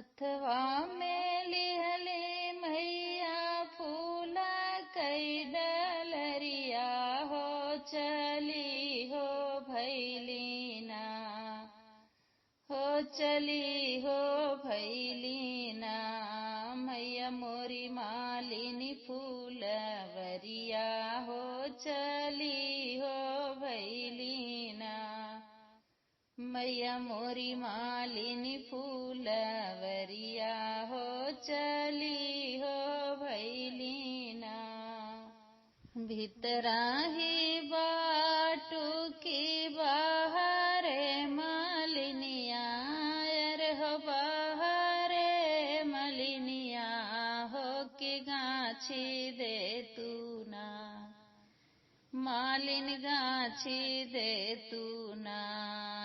अथवा में लिहले मैया फूला कई डलरिया हो चली हो भैलीना हो चली हो भैलीना मैया मोरी मालिनी फूलवरिया हो चली हो भैलीना मैया मोरी मालिनी फूलवरिया हो चली हो भैलीना भीतरा ही बाटू की बाहरे मालिनिया अर हो बाहरे मलिनिया हो के गाछी दे तू ना मालिन गाछी दे तू ना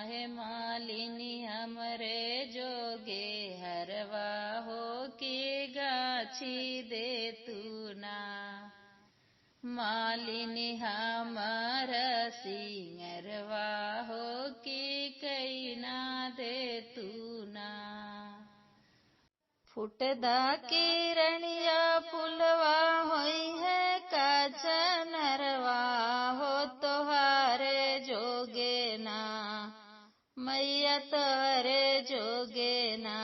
है मालिनी हमरे जोगे हरवा हो के गाछी दे तू ना मालिनी हमर सिंगरवा हो के कई ना दे तू ना फुटदा किरणिया फुलवा होई है काचनरवा हो तोहारे जोगे ना मैया तोहरे जोगे ना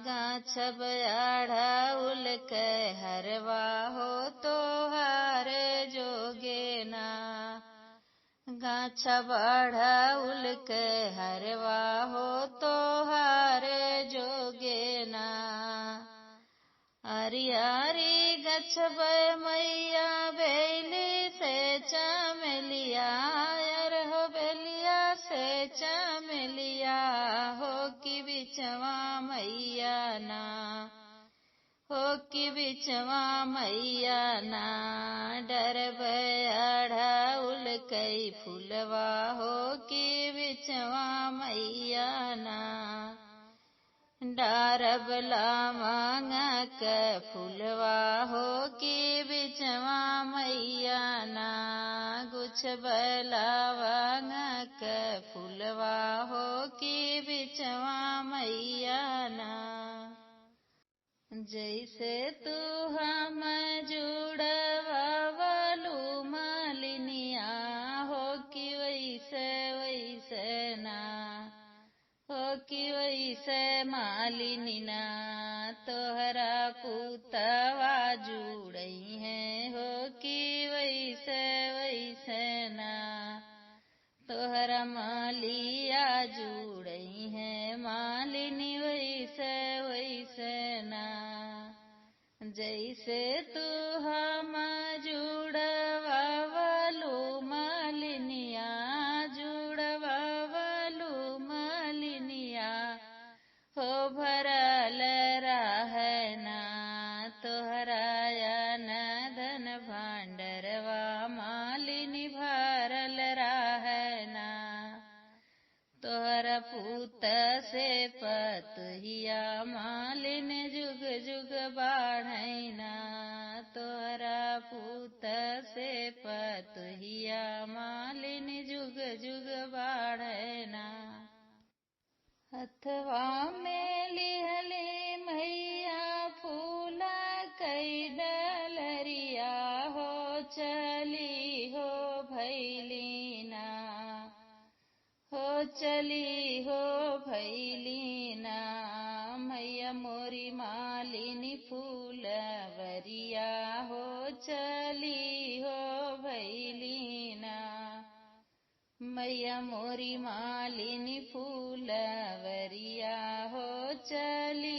गाछब आढ़ाउल के हरवा हो तोहारे जोगे ना गाछब आढ़ाउल के हरवा हो तोहारे जोगे ना आरी गछब मैया बेली से चमेलिया यार हो बेलिया से चमेलिया हो कि बिचवा मैया ना हो कि बिचवा मैया ना डरब अढ़ाउल कई फूलवा हो कि बिचवा मैया ना डारब लावांगा के फूलवा हो कि बिचवा मैया ना गुछ बलावांगा के फूलवा हो कि बिचवा मैया ना जैसे तू हम जुड़वावलू मालिनिया हो कि वैसे वैसे ना हो कि वैसे मालिनी ना तोहरा पुतवा जुड़ई है हो कि वैसे वैसे ना तोहरा मालिया जुड़ई है मालिनी वैसे वैसे ना जैसे तू हम जुड़वावलू मालिनिया जुड़वावलू मालिनिया हो भरल रहना तोहराया न धन भांडरवा मालिनी भरल रहना तोहरा पूत से पतहिया मालिन जुग जुग बाढ़ैना तोहरा पूत से पतहिया मालिन जुग जुग बाढ़ैना अथवा में लिहले मैया फूला कई डलरिया हो चली हो भैलीना हो चली हो भैलीना मैया मोरी मालिनी फूलवरिया हो चली हो भैलीना मैया मोरी मालिनी फूलवरिया हो चली